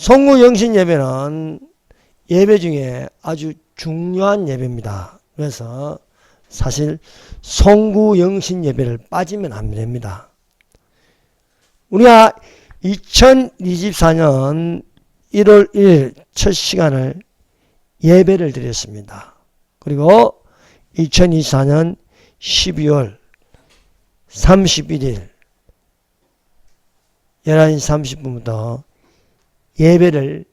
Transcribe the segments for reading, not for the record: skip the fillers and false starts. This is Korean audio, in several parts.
송구영신 예배는 예배 중에 아주 중요한 예배입니다. 그래서 사실 송구영신 예배를 빠지면 안 됩니다. 우리가 2024년 1월 1일 첫 시간을 예배를 드렸습니다. 그리고 2024년 12월 31일 11시 30분부터 예배를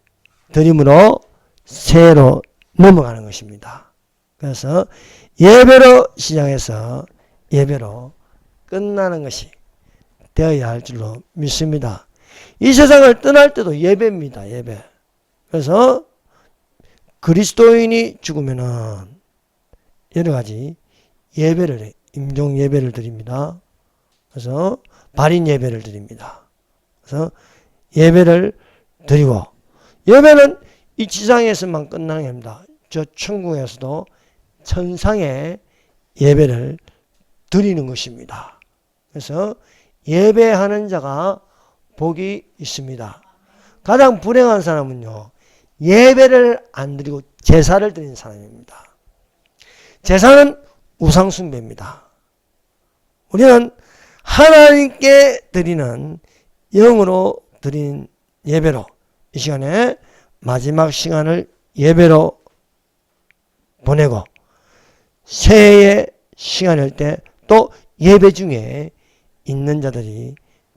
드림으로 새해로 넘어가는 것입니다. 그래서 예배로 시작해서 예배로 끝나는 것이 되어야 할 줄로 믿습니다. 이 세상을 떠날 때도 예배입니다. 예배. 그래서 그리스도인이 죽으면은 여러 가지 예배를, 임종 예배를 드립니다. 그래서 발인 예배를 드립니다. 그래서 예배를 드리고, 예배는 이 지상에서만 끝나는 겁니다. 저 천국에서도 천상에 예배를 드리는 것입니다. 그래서 예배하는 자가 복이 있습니다. 가장 불행한 사람은요, 예배를 안 드리고 제사를 드리는 사람입니다. 제사는 우상숭배입니다. 우리는 하나님께 드리는 영으로 드린 예배로 이 시간에 마지막 시간을 예배로 보내고 새해의 시간일 때 또 예배 중에 있는 자들이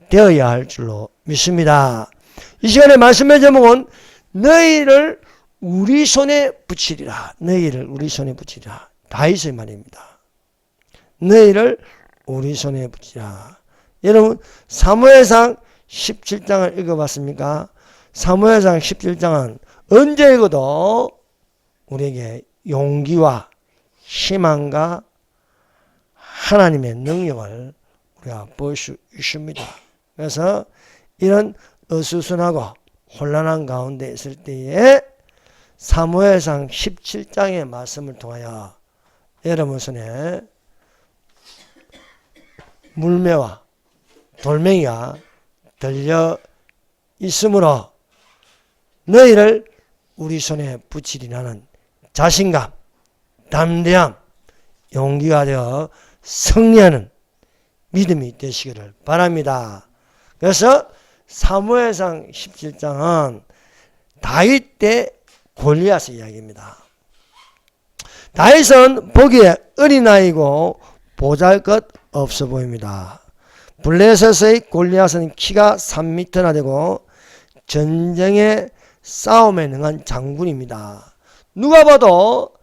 되어야 할 줄로 믿습니다. 이 시간에 말씀의 제목은 너희를 우리 손에 붙이리라. 너희를 우리 손에 붙이리라. 다윗의 말입니다. 너희를 우리 손에 붙이라. 여러분 사무엘상 17장을 읽어봤습니까? 사무엘상 17장은 언제 읽어도 우리에게 용기와 희망과 하나님의 능력을 우리가 볼 수 있습니다. 그래서 이런 어수선하고 혼란한 가운데 있을 때에 사무엘상 17장의 말씀을 통하여 여러분 손에 물매와 돌멩이가 들려 있으므로 너희를 우리 손에 붙이리라는 자신감, 담대함, 용기가 되어 승리하는 믿음이 되시기를 바랍니다. 그래서 사무엘상 17장은 다윗 때 골리앗의 이야기입니다. 다윗은 보기에 어린아이고 보잘것없어 보입니다. 블레셋의 골리앗은 키가 3m나 되고 전쟁에 싸움에 능한 장군입니다. 누가 봐도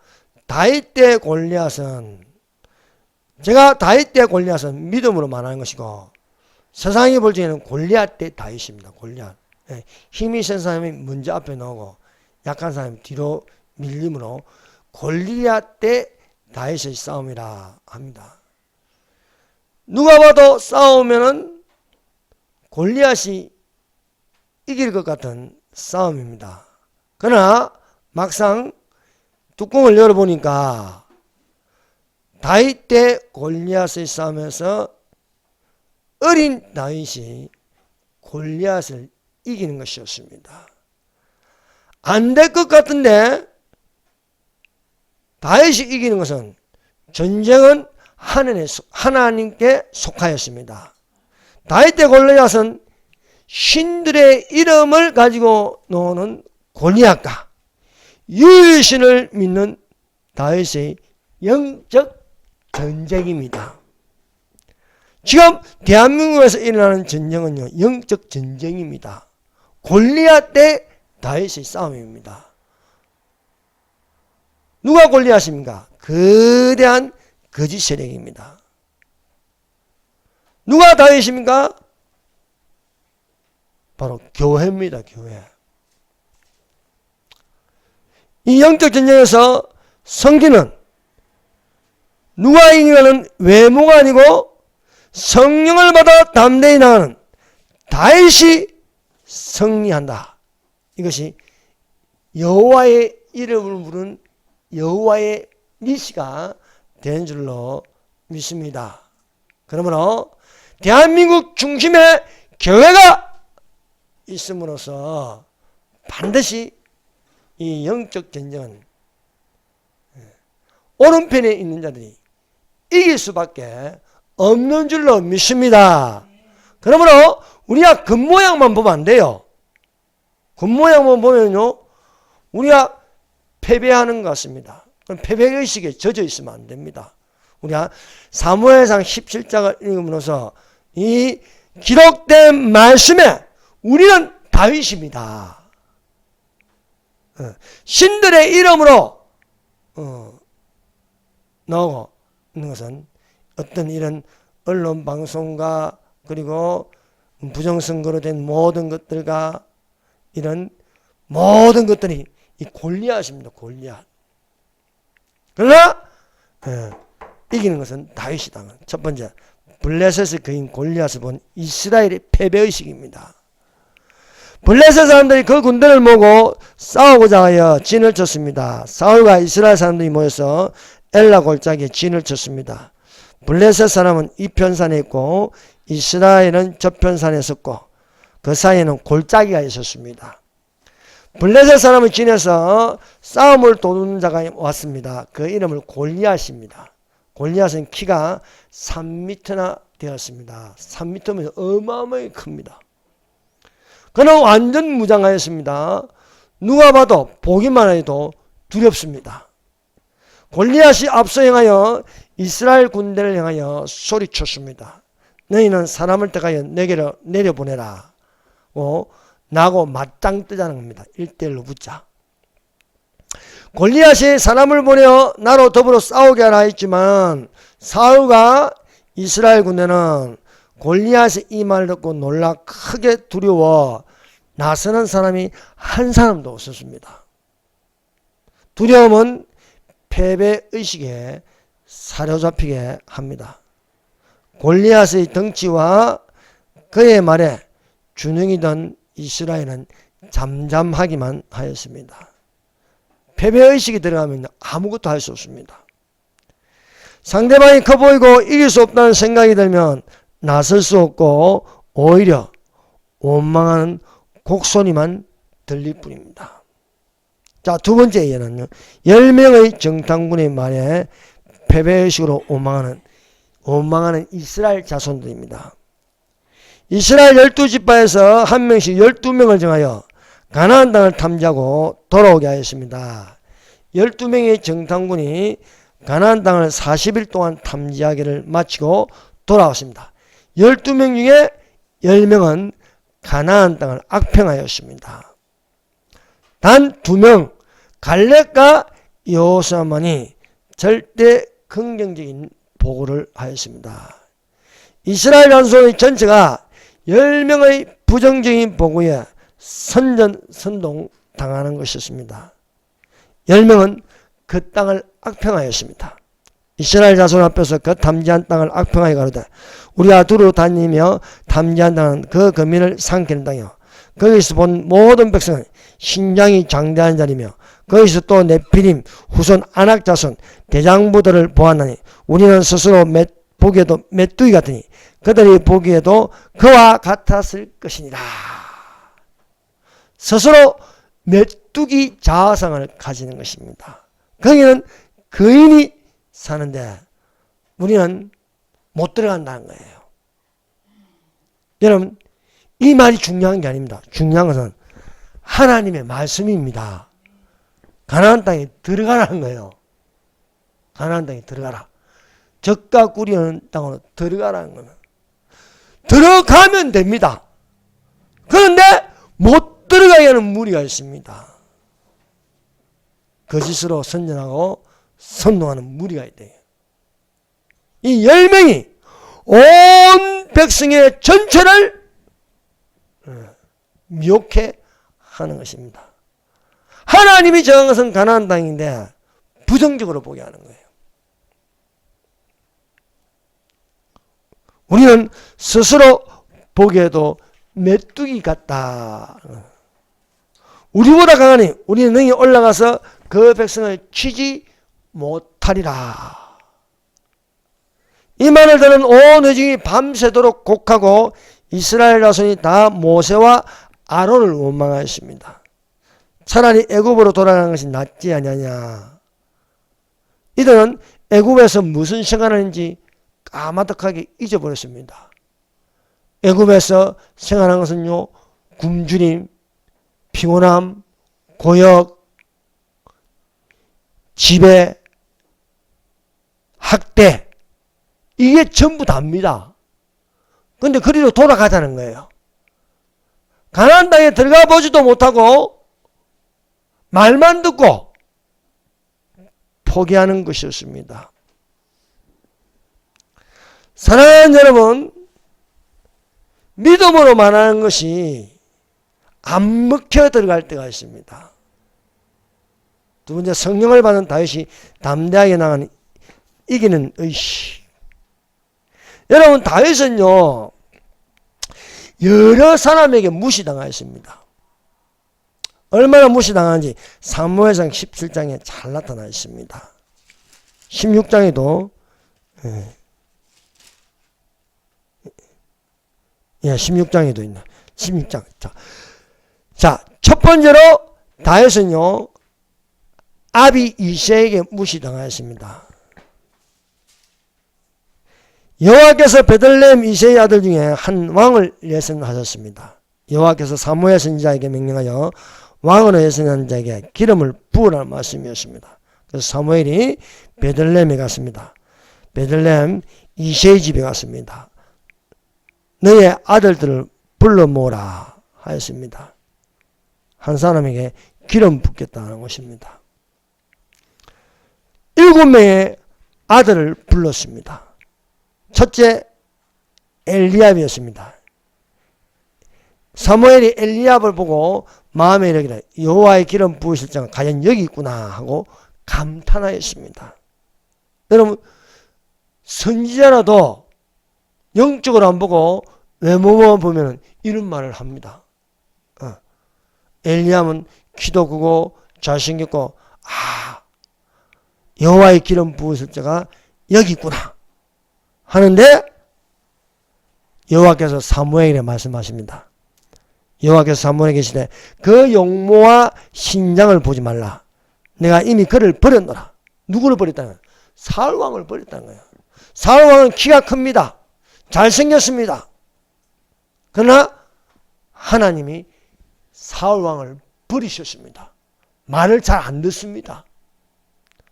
다윗 때 골리앗은, 제가 다윗 때 골리앗은 믿음으로 말하는 것이고 세상이 볼 적에는 골리앗 때 다윗입니다. 골리앗. 힘이 센 사람이 먼저 앞에 나오고 약한 사람이 뒤로 밀림으로 골리앗 때 다윗의 싸움이라 합니다. 누가 봐도 싸우면은 골리앗이 이길 것 같은 싸움입니다. 그러나 막상 뚜껑을 열어보니까 다윗 때 골리앗의 싸움에서 어린 다윗이 골리앗을 이기는 것이었습니다. 안 될 것 같은데 다윗이 이기는 것은 전쟁은 하나님께 속하였습니다. 다윗 때 골리앗은 신들의 이름을 가지고 노는 골리앗과 유일신을 믿는 다윗의 영적 전쟁입니다. 지금 대한민국에서 일어나는 전쟁은요, 영적 전쟁입니다. 골리앗 대 다윗의 싸움입니다. 누가 골리앗입니까? 거대한 거짓 세력입니다. 누가 다윗입니까? 바로 교회입니다. 교회. 이 영적 전쟁에서 성기는 누가 이기냐는 외모가 아니고 성령을 받아 담대히 나가는 다윗이 승리한다. 이것이 여호와의 이름을 부른 여호와의 니시가 된 줄로 믿습니다. 그러므로 대한민국 중심에 교회가 있음으로써 반드시 이 영적 전쟁은 오른편에 있는 자들이 이길 수밖에 없는 줄로 믿습니다. 그러므로 우리가 겉모양만 보면 안 돼요. 겉모양만 보면요, 우리가 패배하는 것 같습니다. 그럼 패배의식에 젖어 있으면 안 됩니다. 우리가 사무엘상 17장을 읽으면서 이 기록된 말씀에 우리는 다윗입니다. 신들의 이름으로 나오고 있는 것은 어떤 이런 언론 방송과 그리고 부정선거로 된 모든 것들과 이런 모든 것들이 이 골리앗입니다. 골리앗. 그러나 이기는 것은 다윗이다. 첫 번째, 블레셋의 거인 골리앗을 본 이스라엘의 패배의식입니다. 블레셋 사람들이 그 군대를 모고 싸우고자 하여 진을 쳤습니다. 사울과 이스라엘 사람들이 모여서 엘라 골짜기에 진을 쳤습니다. 블레셋 사람은 이 편산에 있고 이스라엘은 저 편산에 있었고 그 사이에는 골짜기가 있었습니다. 블레셋 사람은 진에서 싸움을 도우는 자가 왔습니다. 그 이름을 골리앗입니다. 골리앗은 키가 3m나 되었습니다. 3m면 어마어마하게 큽니다. 그는 완전 무장하였습니다. 누가 봐도 보기만 해도 두렵습니다. 골리앗이 앞서 행하여 이스라엘 군대를 향하여 소리쳤습니다. 너희는 사람을 택하여 내게로 내려보내라. 나하고 맞짱 뜨자는 겁니다. 1대1로 붙자. 골리앗이 사람을 보내어 나로 더불어 싸우게 하라 했지만 사울과 이스라엘 군대는 골리앗의 이 말을 듣고 놀라 크게 두려워 나서는 사람이 한 사람도 없었습니다. 두려움은 패배의식에 사로잡히게 합니다. 골리앗의 덩치와 그의 말에 주눅이던 이스라엘은 잠잠하기만 하였습니다. 패배의식이 들어가면 아무것도 할 수 없습니다. 상대방이 커 보이고 이길 수 없다는 생각이 들면 나설 수 없고 오히려 원망하는 곡소리만 들릴 뿐입니다. 자, 두 번째 예는요, 10명의 정탐꾼의 말에 패배의식으로 원망하는 이스라엘 자손들입니다. 이스라엘 12지파에서 한 명씩 12명을 정하여 가나안 땅을 탐지하고 돌아오게 하였습니다. 12명의 정탐꾼이 가나안 땅을 40일 동안 탐지하기를 마치고 돌아왔습니다. 12명 중에 10명은 가나안 땅을 악평하였습니다. 단 2명 갈렙과 여호수아만이 절대 긍정적인 보고를 하였습니다. 이스라엘 자손의 전체가 10명의 부정적인 보고에 선전 당하는 것이었습니다. 10명은 그 땅을 악평하였습니다. 이스라엘 자손 앞에서 그 탐지한 땅을 악평하게 가로되 우리가 두루 다니며 탐지한 땅은 그 거민을 삼키는 땅이요 거기서 본 모든 백성은 신장이 장대한 자리며 거기서 또 네피림 후손 아낙 자손 대장부들을 보았나니 우리는 스스로 보기에도 메뚜기 같으니 그들이 보기에도 그와 같았을 것이니라. 스스로 메뚜기 자아상을 가지는 것입니다. 거기는 거인이 사는데 우리는 못 들어간다는 거예요. 여러분, 이 말이 중요한 게 아닙니다. 중요한 것은 하나님의 말씀입니다. 가나안 땅에 들어가라는 거예요. 가나안 땅에 들어가라. 젖과 꿀이 흐르는 땅으로 들어가라는 거는 들어가면 됩니다. 그런데 못 들어가게 하는 무리가 있습니다. 거짓으로 선전하고 선동하는 무리가 있대요. 이 10명이 온 백성의 전체를 미혹해 하는 것입니다. 하나님이 정한 것은 가나안 땅인데 부정적으로 보게 하는 거예요. 우리는 스스로 보기에도 메뚜기 같다. 우리보다 강하니 우리는 능히 올라가서 그 백성을 치지 못하리라. 이 말을 들은 온 회중이 밤새도록 곡하고 이스라엘 자손이 다 모세와 아론을 원망하였습니다. 차라리 애굽으로 돌아가는 것이 낫지 아니하냐. 이들은 애굽에서 무슨 생활하는지 까마득하게 잊어버렸습니다. 애굽에서 생활한 것은요, 굶주림, 피곤함, 고역, 지배, 학대, 이게 전부 답니다. 근데 그리로 돌아가자는 거예요. 가나안 땅에 들어가 보지도 못하고 말만 듣고 포기하는 것이었습니다. 사랑하는 여러분, 믿음으로 말하는 것이 안 먹혀 들어갈 때가 있습니다. 두 번째, 성령을 받은 다윗이 담대하게 나가는 이기는 의식. 여러분, 다윗은요, 여러 사람에게 무시당하였습니다. 얼마나 무시당하는지 사무엘상 17장에 잘 나타나 있습니다. 16장에도 16장에도 있네. 16장. 자, 첫 번째로 다윗은요, 아비 이새에게 무시당하였습니다. 여호와께서 베들레헴 이새의 아들 중에 한 왕을 예선하셨습니다. 여호와께서 사무엘 선지자에게 명령하여 왕으로 예선한 자에게 기름을 부으라는 말씀이었습니다. 그래서 사무엘이 베들레헴에 갔습니다. 베들레헴 이새의 집에 갔습니다. 너의 아들들을 불러 모으라 하였습니다. 한 사람에게 기름 붓겠다는 것입니다. 7명의 아들을 불렀습니다. 첫째, 엘리압이었습니다. 사무엘이 엘리압을 보고 마음에 이르기를 여호와의 기름 부으실 자가 과연 여기 있구나 하고 감탄하였습니다. 여러분, 선지자라도 영적으로 안 보고 외모만 보면 이런 말을 합니다. 엘리압은 키도 크고 잘생겼고 여호와의 기름 부으실 자가 여기 있구나 하는데 여호와께서 사무엘에게 말씀하십니다. 여호와께서 사무엘에게 계시되 그 용모와 신장을 보지 말라. 내가 이미 그를 버렸노라. 누구를 버렸다는 거예요? 사울 왕을 버렸다는 거예요. 사울 왕은 키가 큽니다. 잘생겼습니다. 그러나 하나님이 사울 왕을 버리셨습니다. 말을 잘 안 듣습니다.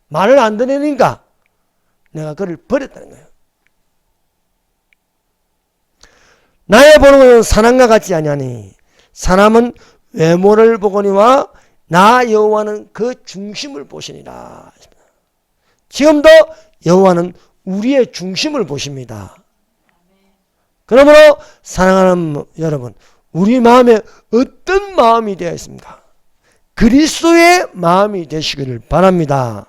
말을 안 듣으니까 내가 그를 버렸다는 거예요. 나의 보는 것은 사람과 같지 아니하니 사람은 외모를 보거니와 나 여호와는 그 중심을 보시니라. 지금도 여호와는 우리의 중심을 보십니다. 그러므로 사랑하는 여러분, 우리 마음에 어떤 마음이 되어 있습니까? 그리스도의 마음이 되시기를 바랍니다.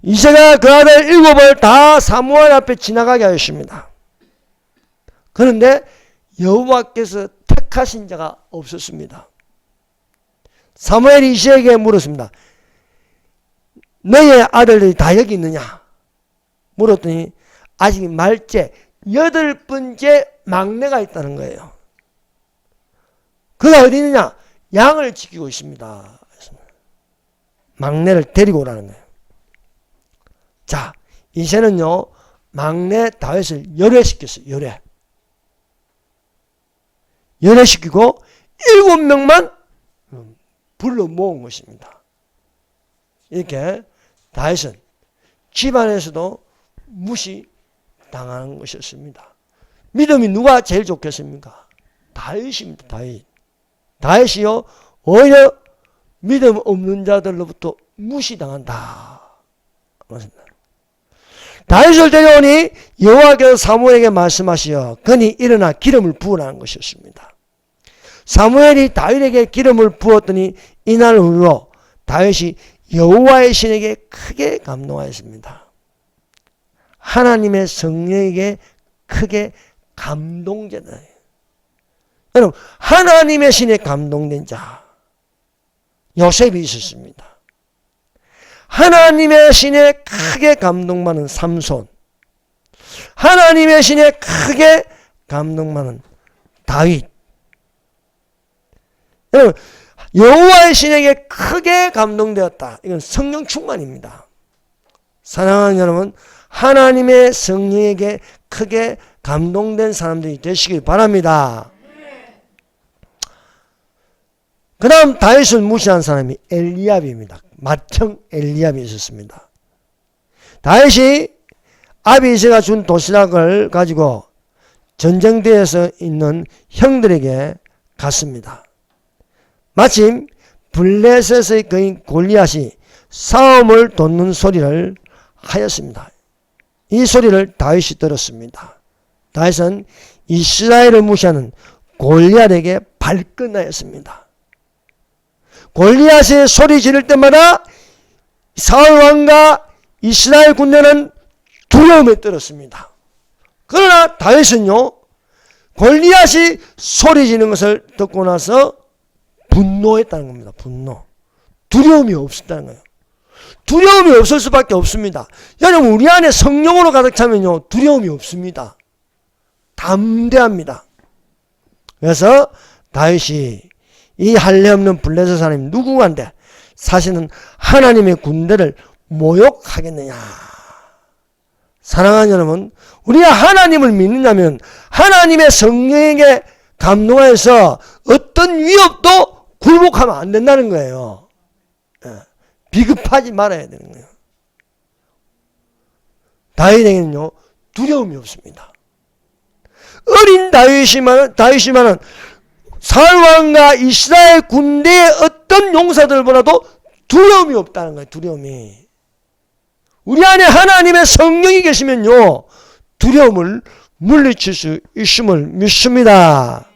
이새가 그 아들 7을 다 사무엘 앞에 지나가게 하였습니다. 그런데 여호와께서 택하신 자가 없었습니다. 사무엘이 이새에게 물었습니다. 너의 아들들이 다 여기 있느냐? 물었더니 아직 말째 8번째 막내가 있다는 거예요. 그가 어디 있느냐? 양을 지키고 있습니다. 막내를 데리고 오라는 거예요. 자, 이새는요, 막내 다윗을 열애시켰어요. 열애시키고 7명만 불러 모은 것입니다. 이렇게 다윗은 집안에서도 무시당하는 것이었습니다. 믿음이 누가 제일 좋겠습니까? 다윗입니다. 다윗이요, 오히려 믿음 없는 자들로부터 무시당한다. 다윗을 데려오니 여호와께서 사무엘에게 말씀하시어 그니 일어나 기름을 부으라는 것이었습니다. 사무엘이 다윗에게 기름을 부었더니 이날 후로 다윗이 여호와의 신에게 크게 감동하였습니다. 하나님의 성령에게 크게 감동되다. 여러분, 하나님의 신에 감동된 자 요셉이 있었습니다. 하나님의 신에 크게 감동받는 삼손, 하나님의 신에 크게 감동받는 다윗. 여러분, 여호와의 신에게 크게 감동되었다. 이건 성령 충만입니다. 사랑하는 여러분, 하나님의 성령에게 크게 감동된 사람들이 되시길 바랍니다. 그 다음 다윗을 무시한 사람이 엘리압입니다. 맏형 엘리압이 있었습니다. 다윗이 아비새가 준 도시락을 가지고 전쟁터에서 있는 형들에게 갔습니다. 마침 블레셋의 거인 골리앗이 싸움을 돋는 소리를 하였습니다. 이 소리를 다윗이 들었습니다. 다윗은 이스라엘을 무시하는 골리앗에게 발끈하였습니다. 골리앗이 소리 지를 때마다 사울 왕과 이스라엘 군대는 두려움에 떨었습니다. 그러나 다윗은요, 골리앗이 소리 지르는 것을 듣고 나서 분노했다는 겁니다. 분노. 두려움이 없었다는 거예요. 두려움이 없을 수밖에 없습니다. 여러분, 우리 안에 성령으로 가득 차면요, 두려움이 없습니다. 담대합니다. 그래서 다윗이 이 할례 없는 블레셋 사람이 누구한테 사실은 하나님의 군대를 모욕하겠느냐. 사랑하는 여러분, 우리가 하나님을 믿느냐면 하나님의 성령에게 감동해서 어떤 위협도 굴복하면 안 된다는 거예요. 비급하지 말아야 되는 거예요. 다윗에게는요, 두려움이 없습니다. 어린 다윗이만은 사울왕과 이스라엘 군대의 어떤 용사들보다도 두려움이 없다는 거예요. 두려움이. 우리 안에 하나님의 성령이 계시면요, 두려움을 물리칠 수 있음을 믿습니다.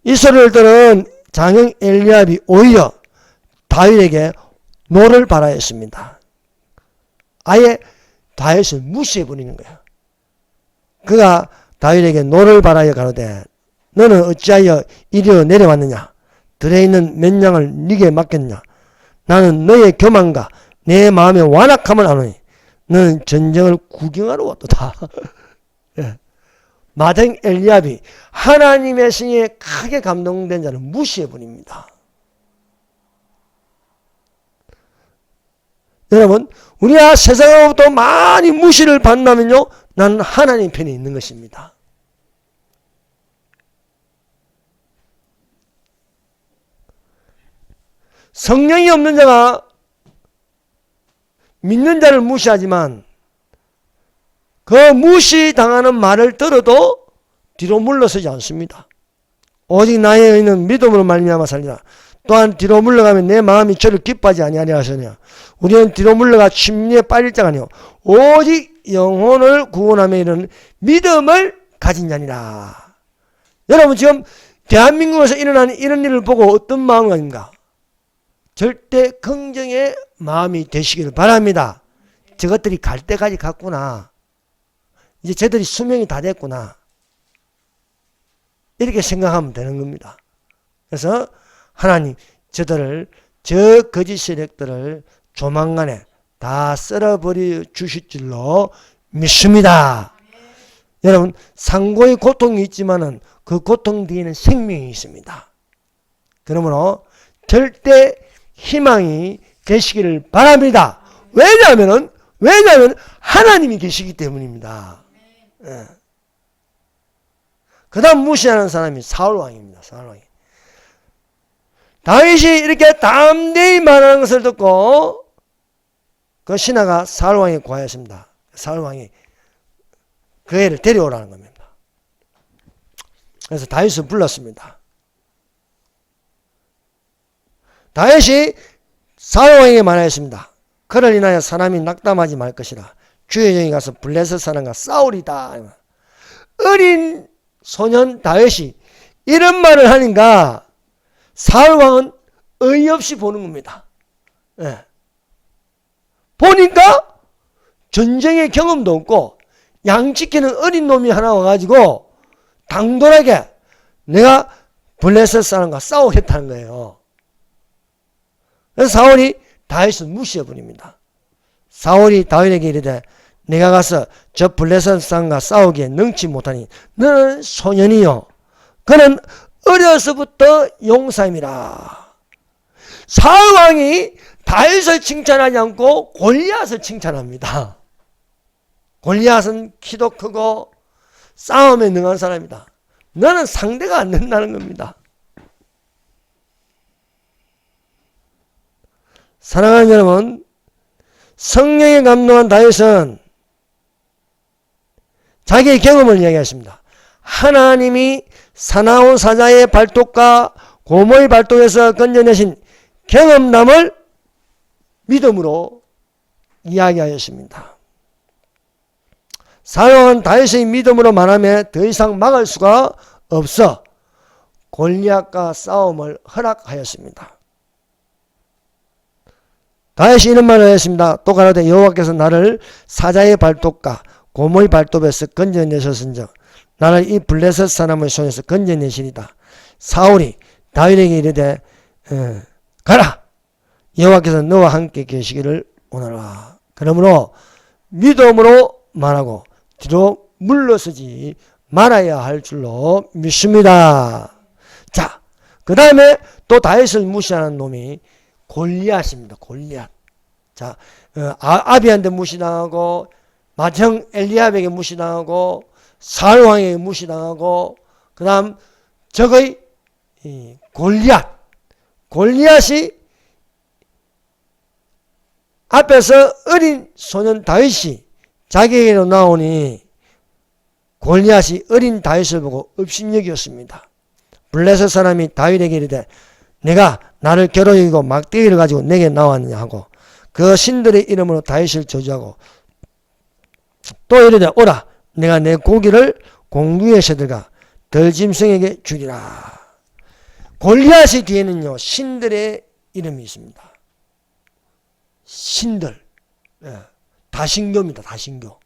이 소리를 들은 장형 엘리압이 오히려 다윗에게 노를 바라였습니다. 아예 다윗을 무시해버리는 거예요. 그가 다윗에게 노를 바라여 가로되 너는 어찌하여 이리로 내려왔느냐? 들에 있는 몇 양을 네게 맡겼냐? 나는 너의 교만과 내 마음의 완악함을 아노니 너는 전쟁을 구경하러 왔도다. 예. 맏형 엘리압이 하나님의 신에 크게 감동된 자를 무시해버립니다. 여러분, 우리가 세상으로부터 많이 무시를 받는다면요, 나는 하나님 편에 있는 것입니다. 성령이 없는 자가 믿는 자를 무시하지만 그 무시당하는 말을 들어도 뒤로 물러서지 않습니다. 오직 나에 있는 믿음으로 말미암아 살리라. 또한 뒤로 물러가면 내 마음이 저를 기뻐하지 아니하리라 하시냐. 우리는 뒤로 물러가 침례에 빠질 자가 아니요 오직 영혼을 구원하며 이르는 믿음을 가진 자니라. 여러분, 지금 대한민국에서 일어나는 이런 일을 보고 어떤 마음이 아닌가? 절대 긍정의 마음이 되시기를 바랍니다. 저것들이 갈 때까지 갔구나. 이제 저들이 수명이 다 됐구나. 이렇게 생각하면 되는 겁니다. 그래서 하나님, 저 거짓 세력들을 조만간에 다 썰어버려 주실 줄로 믿습니다. 여러분, 상고의 고통이 있지만은 그 고통 뒤에는 생명이 있습니다. 그러므로 절대 희망이 되시기를 바랍니다. 왜냐하면 하나님이 계시기 때문입니다. 예. 그 다음 무시하는 사람이 사울왕입니다. 사울왕이. 다윗이 이렇게 담대히 말하는 것을 듣고 그 신하가 사울왕에 구하였습니다. 사울왕이 그 애를 데려오라는 겁니다. 그래서 다윗을 불렀습니다. 다윗이 사울왕에게 말하였습니다. 그를 인하여 사람이 낙담하지 말 것이라. 주의 영이 가서 블레셋 사람과 싸우리다. 어린 소년 다윗이 이런 말을 하니까 사울왕은 어이없이 보는 겁니다. 예. 보니까 전쟁의 경험도 없고 양 지키는 어린 놈이 하나 와가지고 당돌하게 내가 블레셋 사람과 싸우겠다는 거예요. 그래서 사울이 다윗을 무시해버립니다. 사울이 다윗에게 이르되 내가 가서 저 블레셋 사람과 싸우기에 능치 못하니 너는 소년이요 그는 어려서부터 용사임이라. 사울 왕이 다윗을 칭찬하지 않고 골리앗을 칭찬합니다. 골리앗은 키도 크고 싸움에 능한 사람이다. 너는 상대가 안 된다는 겁니다. 사랑하는 여러분, 성령에 감동한 다윗은 자기의 경험을 이야기했습니다. 하나님이 사나운 사자의 발톱과 고모의 발톱에서 건져내신 경험담을 믿음으로 이야기하였습니다. 사울은 다윗의 믿음으로 말하며 더 이상 막을 수가 없어 골리앗과 싸움을 허락하였습니다. 다윗이 이런 말을 했습니다. 또 가로되 여호와께서 나를 사자의 발톱과 고모의 발톱에서 건져내셨은즉 나를 이 블레셋 사람의 손에서 건져내시리다. 사울이 다윗에게 이르되 가라, 여호와께서 너와 함께 계시기를 원하노라. 그러므로 믿음으로 말하고 뒤로 물러서지 말아야 할 줄로 믿습니다. 자, 그 다음에 또 다윗을 무시하는 놈이 골리앗입니다. 골리앗. 자, 아비한테 무시당하고 맏형 엘리압에게 무시당하고 사울 왕에게 무시당하고 그 다음 적의 골리앗. 골리앗이 앞에서 어린 소년 다윗이 자기에게로 나오니 골리앗이 어린 다윗을 보고 업신여겼습니다. 블레셋 사람이 다윗에게 이르되 내가 나를 괴로 이기고 막대기를 가지고 내게 나왔느냐 하고 그 신들의 이름으로 다윗을 저주하고 또 이르되 오라, 내가 내 고기를 공중의 새들과 들짐승에게 주리라. 골리앗의 뒤에는요 신들의 이름이 있습니다. 신들, 다신교입니다. 다신교.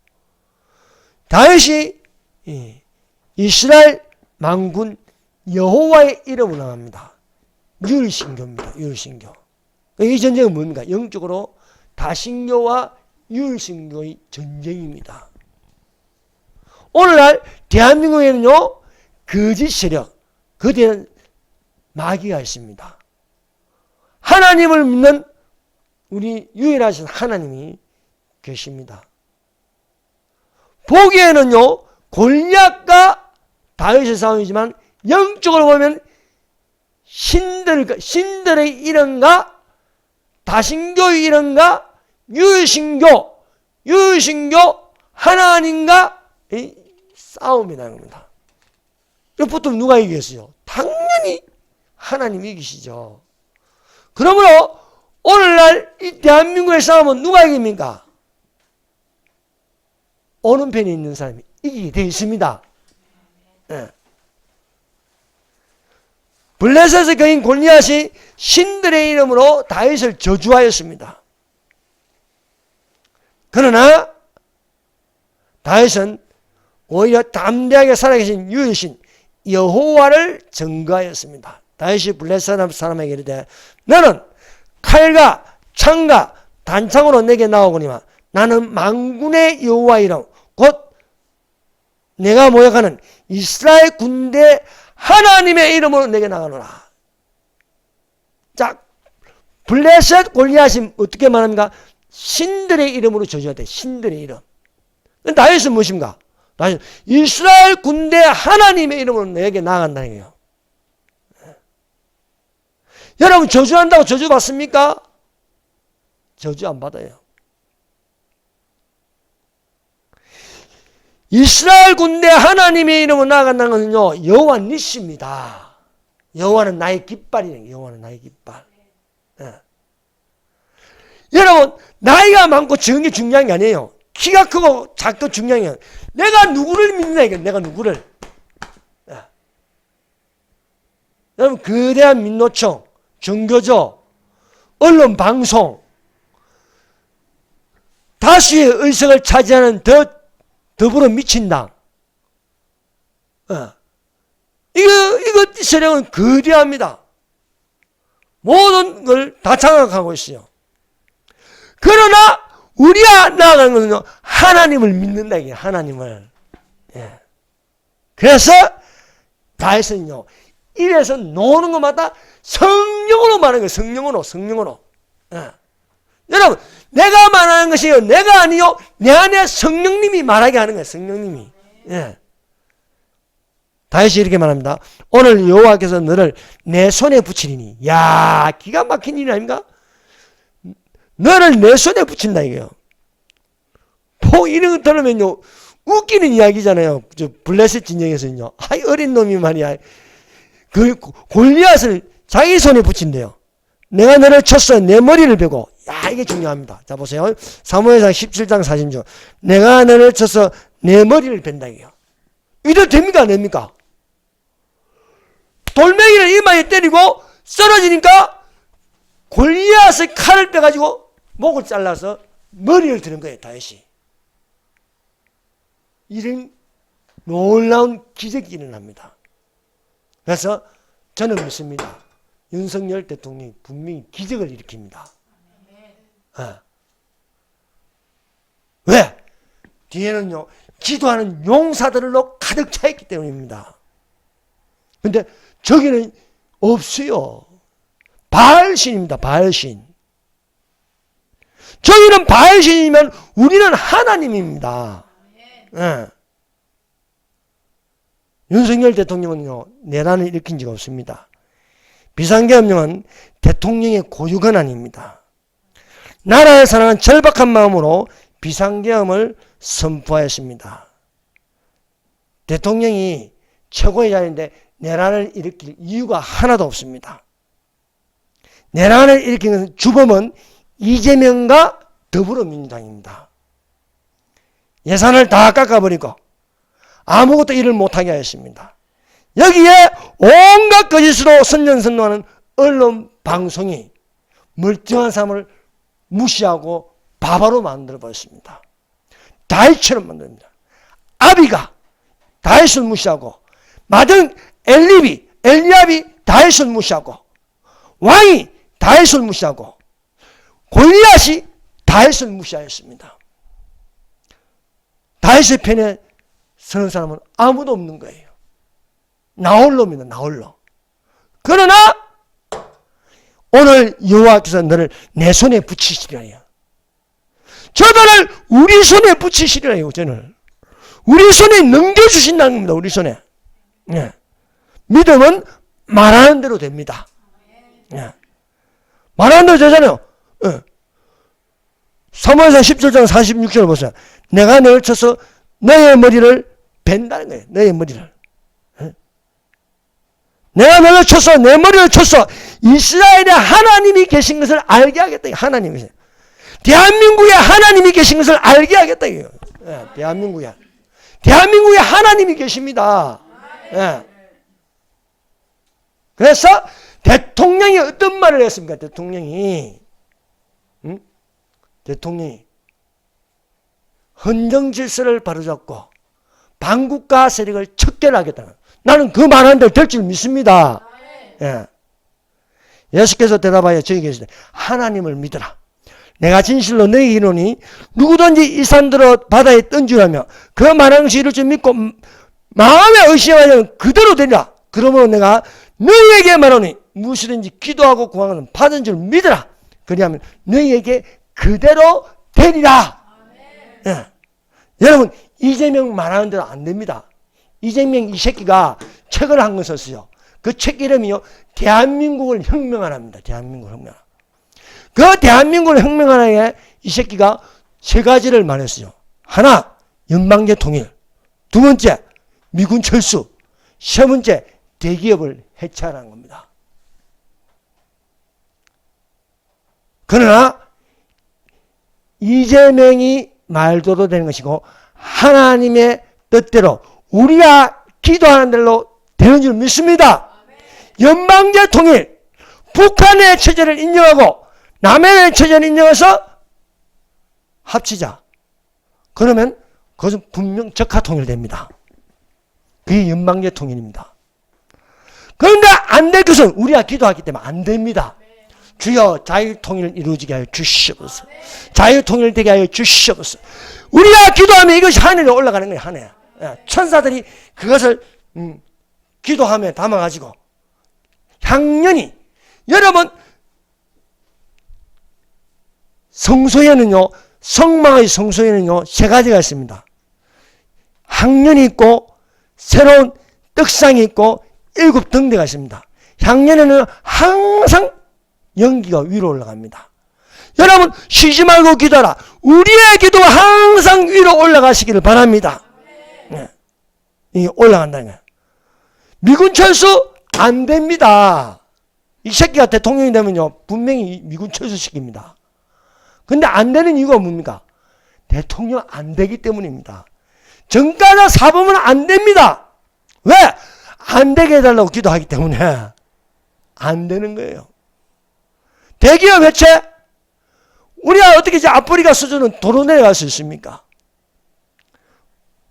다윗이 이스라엘 만군 여호와의 이름으로 나갑니다. 유일신교입니다. 유일신교. 이 전쟁은 뭡니까? 영적으로 다신교와 유일신교의 전쟁입니다. 오늘날 대한민국에는요 거짓 세력, 거대한 마귀가 있습니다. 하나님을 믿는 우리 유일하신 하나님이 계십니다. 보기에는요 골리앗과 다윗의 싸움이지만 영적으로 보면 신들의 이름과 다신교의 이름과 유일신교 하나님과 이 싸움이 나는 겁니다. 보통 누가 이기겠어요? 당연히 하나님이 이기시죠. 그러므로 오늘날 이 대한민국의 싸움은 누가 이깁니까? 어느 편에 있는 사람이 이기게 되어 있습니다. 네. 블레셋의 거인 골리앗이 신들의 이름으로 다윗을 저주하였습니다. 그러나 다윗은 오히려 담대하게 살아계신 유일신 여호와를 증거하였습니다. 다윗이 블레셋 사람에게 이르되 너는 칼과 창과 단창으로 내게 나오거니와 나는 만군의 여호와 이름 곧 내가 모욕하는 이스라엘 군대 하나님의 이름으로 내게 나가노라. 자, 블레셋 골리앗이 어떻게 말합니까? 신들의 이름으로 저주하되 신들의 이름. 다윗은 무엇입니까? 다윗은 이스라엘 군대 하나님의 이름으로 내게 나아간다는 거예요. 여러분 저주한다고 저주 받습니까? 저주 안 받아요. 이스라엘 군대 하나님의 이름으로 나아간다는 것은요 여호와 니시입니다. 여호와는 나의 깃발이에요. 여호와는 나의 깃발. 네. 여러분 나이가 많고 적은 게 중요한 게 아니에요. 키가 크고 작도 중요한 게 아니에요. 내가 누구를 믿느냐 이게 내가 누구를. 네. 여러분 거대한 민노총, 정교조, 언론 방송, 다수의 의석을 차지하는 더불어 미친당. 이거 세력은 거대합니다. 모든 걸 다 장악하고 있어요. 그러나 우리가 나아가는 것은요 하나님을 믿는다 이게 하나님을. 예. 그래서 다윗은요 입에서 나오는 것마다 성령으로 말하는 거예요. 성령으로. 예. 여러분, 내가 말하는 것이 내가 아니요, 내 안에 성령님이 말하게 하는 거예요. 성령님이. 예. 다시 이렇게 말합니다. 오늘 여호와께서 너를 내 손에 붙이리니. 야, 기가 막힌 일 아닙니까? 너를 내 손에 붙인다 이게요. 이런 거 들으면요, 웃기는 이야기잖아요. 저 블레셋 진영에서는요. 아이, 어린 놈이 말이야. 그 골리앗을 자기 손에 붙인대요. 내가 너를 쳤어. 내 머리를 베고. 야, 이게 중요합니다. 자, 보세요. 사무엘상 17장 40절. 내가 너를 쳐서 내 머리를 벤다 이게요. 이래도 됩니까? 안 됩니까? 돌멩이를 이마에 때리고 쓰러지니까 골리앗의 칼을 빼가지고 목을 잘라서 머리를 드는 거예요. 다윗이. 이런 놀라운 기적이 일어납니다. 그래서 저는 믿습니다. 윤석열 대통령이 분명히 기적을 일으킵니다. 네. 왜? 뒤에는요, 기도하는 용사들로 가득 차 있기 때문입니다. 근데 저기는 없어요. 바알신입니다. 바알신. 저기는 바알신이면 우리는 하나님입니다. 네. 윤석열 대통령은요, 내란을 일으킨 적 없습니다. 비상계엄령은 대통령의 고유 권한입니다. 나라의 사랑은 절박한 마음으로 비상계엄을 선포하였습니다. 대통령이 최고의 자리인데 내란을 일으킬 이유가 하나도 없습니다. 내란을 일으키는 주범은 이재명과 더불어민주당입니다. 예산을 다 깎아버리고 아무것도 일을 못하게 하였습니다. 여기에 온갖 거짓으로 선전선동하는 언론 방송이 멀쩡한 사람을 무시하고 바바로 만들어버렸습니다. 다윗처럼 만듭니다. 아비가 다윗을 무시하고 마등 엘리압이 다윗을 무시하고 왕이 다윗을 무시하고 골리앗이 다윗을 무시하였습니다. 다윗의 편에 서는 사람은 아무도 없는 거예요. 나홀로입니다. 나홀로. 그러나 오늘 여호와께서 너를 내 손에 붙이시리라. 저들을 우리 손에 붙이시리라요. 저는 우리 손에 넘겨주신다는 겁니다. 우리 손에. 예. 믿음은 말하는 대로 됩니다. 예. 말하는 대로 되잖아요. 예. 사무엘상 17장 46절을 보세요. 내가 너를 쳐서 너의 머리를 벤다는 거예요. 너의 머리를. 예. 내가 너를 쳤어. 내 머리를 쳤어. 이스라엘에 하나님이 계신 것을 알게 하겠다. 하나님이. 대한민국에 하나님이 계신 것을 알게 하겠다. 예. 대한민국에 하나님이 계십니다. 예. 그래서 대통령이 어떤 말을 했습니까? 대통령이 헌정 질서를 바로잡고 반국가 세력을 척결하겠다. 나는 그 말하는 대로 될 줄 믿습니다. 예. 예수께서 대답하여 저기 계시되 하나님을 믿어라. 내가 진실로 너희에게 이르노니 누구든지 이 산들어 바다에 던지라며 그 말하는 것이 이룰 줄 믿고 마음에 의심하면 그대로 되리라. 그러므로 내가 너희에게 말하노니 무엇이든지 기도하고 구하면 받은 줄 믿어라. 그리하면 너희에게 그대로 되리라. 예. 여러분, 이재명 말하는 대로 안 됩니다. 이재명 이 새끼가 책을 한 권 썼어요. 그 책 이름이요, 대한민국을 혁명하라입니다. 대한민국을 혁명하라. 그 대한민국을 혁명하라에 이 새끼가 세 가지를 말했어요. 하나, 연방제 통일. 두 번째, 미군 철수. 세 번째, 대기업을 해체하라는 겁니다. 그러나 이재명이 말도도 되는 것이고 하나님의 뜻대로 우리가 기도하는 대로 되는 줄 믿습니다. 연방제 통일, 북한의 체제를 인정하고 남해의 체제를 인정해서 합치자. 그러면 그것은 분명 적화 통일됩니다. 그게 연방제 통일입니다. 그런데 안 될 것은 우리가 기도하기 때문에 안 됩니다. 주여 자유통일을 이루어지게 하여 주시옵소서. 자유통일되게 하여 주시옵소서. 우리가 기도하면 이것이 하늘에 올라가는 거예요. 하늘에. 천사들이 그것을 기도하며 담아가지고 향년이, 여러분 성소에는요, 성막의 성소에는요, 세 가지가 있습니다. 향년이 있고 새로운 떡상이 있고 7 등대가 있습니다. 향년에는 항상 연기가 위로 올라갑니다. 여러분 쉬지 말고 기도하라. 우리의 기도가 항상 위로 올라가시기를 바랍니다. 네. 이게 올라간다는 거예요. 미군 철수 안 됩니다. 이 새끼가 대통령이 되면요, 분명히 미군 철수시킵니다. 근데 안 되는 이유가 뭡니까? 대통령 안 되기 때문입니다. 정가자 사범은 안 됩니다. 왜? 안 되게 해달라고 기도하기 때문에 안 되는 거예요. 대기업 회체, 우리가 어떻게 이제 아프리카 수준은 도로 내려갈 수 있습니까?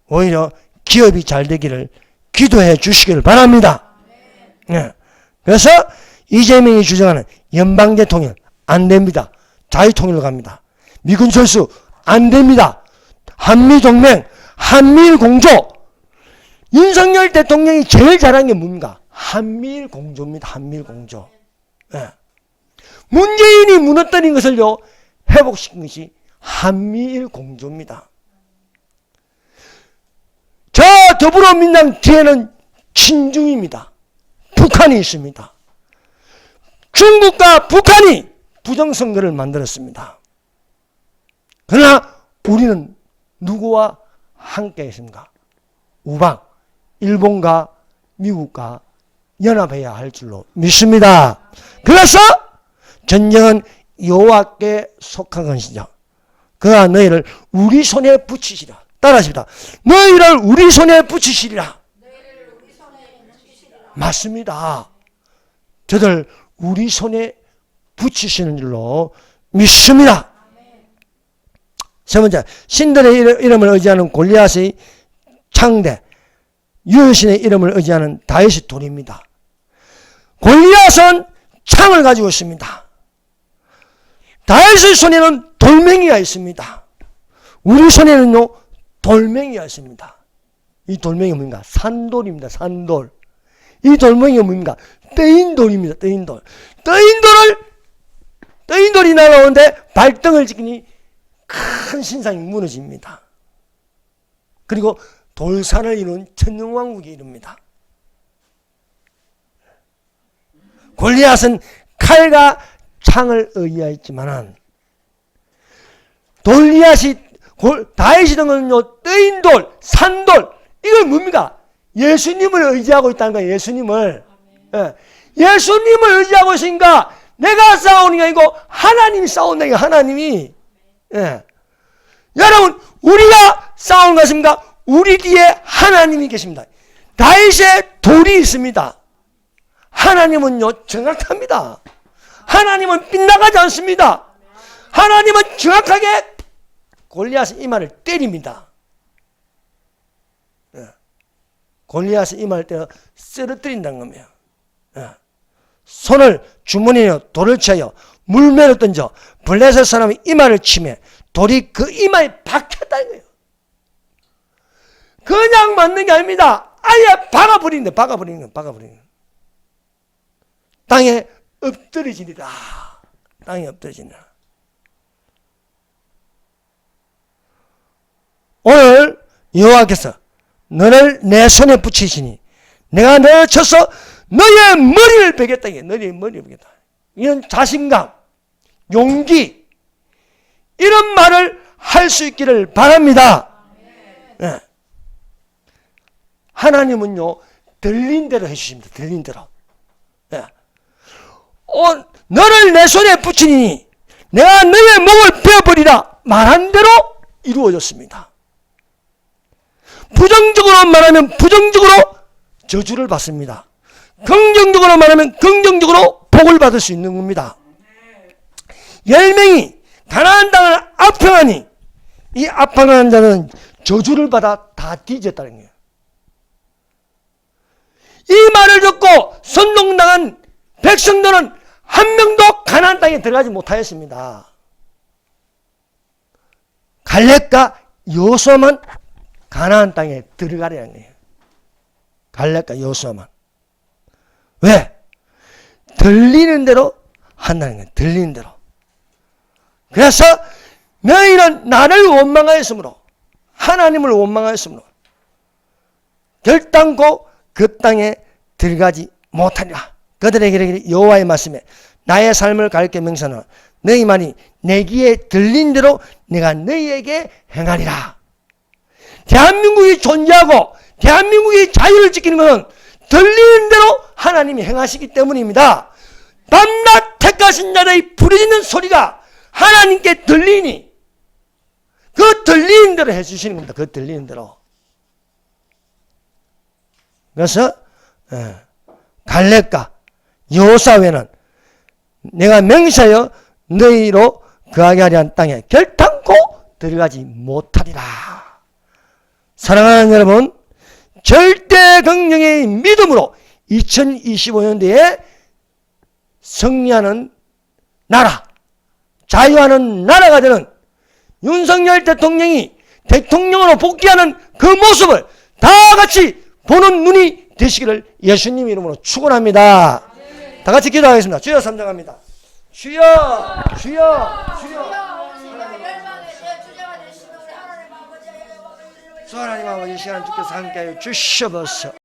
오히려 기업이 잘 되기를 기도해 주시기를 바랍니다. 네. 그래서 이재명이 주장하는 연방대통령 안 됩니다. 자유통일로 갑니다. 미군 철수 안 됩니다. 한미동맹, 한미일공조. 윤석열 대통령이 제일 잘한 게 뭡니까? 한미일공조입니다. 한미일공조. 네. 문재인이 무너뜨린 것을요, 회복시킨 것이 한미일공조입니다. 저 더불어민주당 뒤에는 친중입니다. 북한이 있습니다. 중국과 북한이 부정선거를 만들었습니다. 그러나 우리는 누구와 함께 있습니까? 우방, 일본과 미국과 연합해야 할 줄로 믿습니다. 그래서 전쟁은 여호와께 속한 것이죠. 그가 너희를 우리 손에 붙이시라. 따라하십니다. 너희를 우리 손에 붙이시리라. 맞습니다. 저들 우리 손에 붙이시는 줄로 믿습니다. 세 번째, 신들의 이름을 의지하는 골리앗의 창대, 유효신의 이름을 의지하는 다윗의 돌입니다. 골리앗은 창을 가지고 있습니다. 다윗의 손에는 돌멩이가 있습니다. 우리 손에는요, 돌멩이가 있습니다. 이 돌멩이가 뭡니까? 산돌입니다. 산돌. 이 돌멩이가 뭡니까? 떠인돌입니다. 떠인돌. 떠인돌이 날아오는데 발등을 지키니 큰 신상이 무너집니다. 그리고 돌산을 이룬 천년왕국이 이릅니다. 골리앗은 칼과 창을 의지하였지만은 다윗이 된 것은요, 떠인돌, 산돌, 이건 뭡니까? 예수님을 의지하고 있다는 거예요. 예수님을. 예수님을 의지하고 있으니까 내가 싸우는 게 아니고 하나님이 싸운다는 거예요. 하나님이. 여러분, 우리가 싸우는 것입니까? 우리 뒤에 하나님이 계십니다. 다윗의 돌이 있습니다. 하나님은요, 정확합니다. 하나님은 빗나가지 않습니다. 하나님은 정확하게 골리앗의 이마를 때립니다. 골리앗의 이마를 때려 쓰러뜨린다는 겁니다. 손을 주머니에 돌을 쳐요. 물매로 던져 블레셋 사람의 이마를 치매 돌이 그 이마에 박혔다는 거예요. 그냥 맞는 게 아닙니다. 아예 박아버리는 거예요. 땅에 엎드려지리라. 땅에 엎드려지리라. 오늘 여호와께서 너를 내 손에 붙이시니 내가 너를 쳐서 너의 머리를 베겠다. 너의 머리를 베겠다. 이런 자신감, 용기, 이런 말을 할 수 있기를 바랍니다. 네. 하나님은요, 들린 대로 해주십니다. 들린 대로. 네. 너를 내 손에 붙이니 내가 너의 목을 베어버리라. 말한 대로 이루어졌습니다. 부정적으로 말하면 부정적으로 저주를 받습니다. 긍정적으로 말하면 긍정적으로 복을 받을 수 있는 겁니다. 10명이 가나안 땅을 압평하니 이 압평한 자는 저주를 받아 다 뒤졌다는 거예요. 이 말을 듣고 선동당한 백성들은 한 명도 가나안 땅에 들어가지 못하였습니다. 갈렙과 여호수아만 가나안 땅에 들어가려는 거예요. 갈렙과 여호수아만. 왜? 들리는 대로 한다는 거예요. 들리는 대로. 그래서 너희는 나를 원망하였으므로, 하나님을 원망하였으므로 결단코 그 땅에 들어가지 못하리라. 그들에게 여호와의 말씀에 나의 삶을 가르쳐 명세하노라. 너희 말이 내 귀에 들린 대로 내가 너희에게 행하리라. 대한민국이 존재하고 대한민국의 자유를 지키는 것은 들리는 대로 하나님이 행하시기 때문입니다. 밤낮 택하신 자들의 부르짖는 소리가 하나님께 들리니 그 들리는 대로 해주시는 겁니다. 그 들리는 대로. 그래서 갈렙과 여호사회는 내가 맹세하여 너희로 거하게 하려 한 땅에 결단코 들어가지 못하리라. 사랑하는 여러분, 절대 긍정의 믿음으로 2025년도에 승리하는 나라, 자유하는 나라가 되는 윤석열 대통령이 대통령으로 복귀하는 그 모습을 다 같이 보는 눈이 되시기를 예수님 이름으로 축원합니다. 다 같이 기도하겠습니다. 주여 삼정합니다. 주여, 주여, 주여. 주 하나님 아버지, 이 시간 주께서 함께하여 주시옵소서.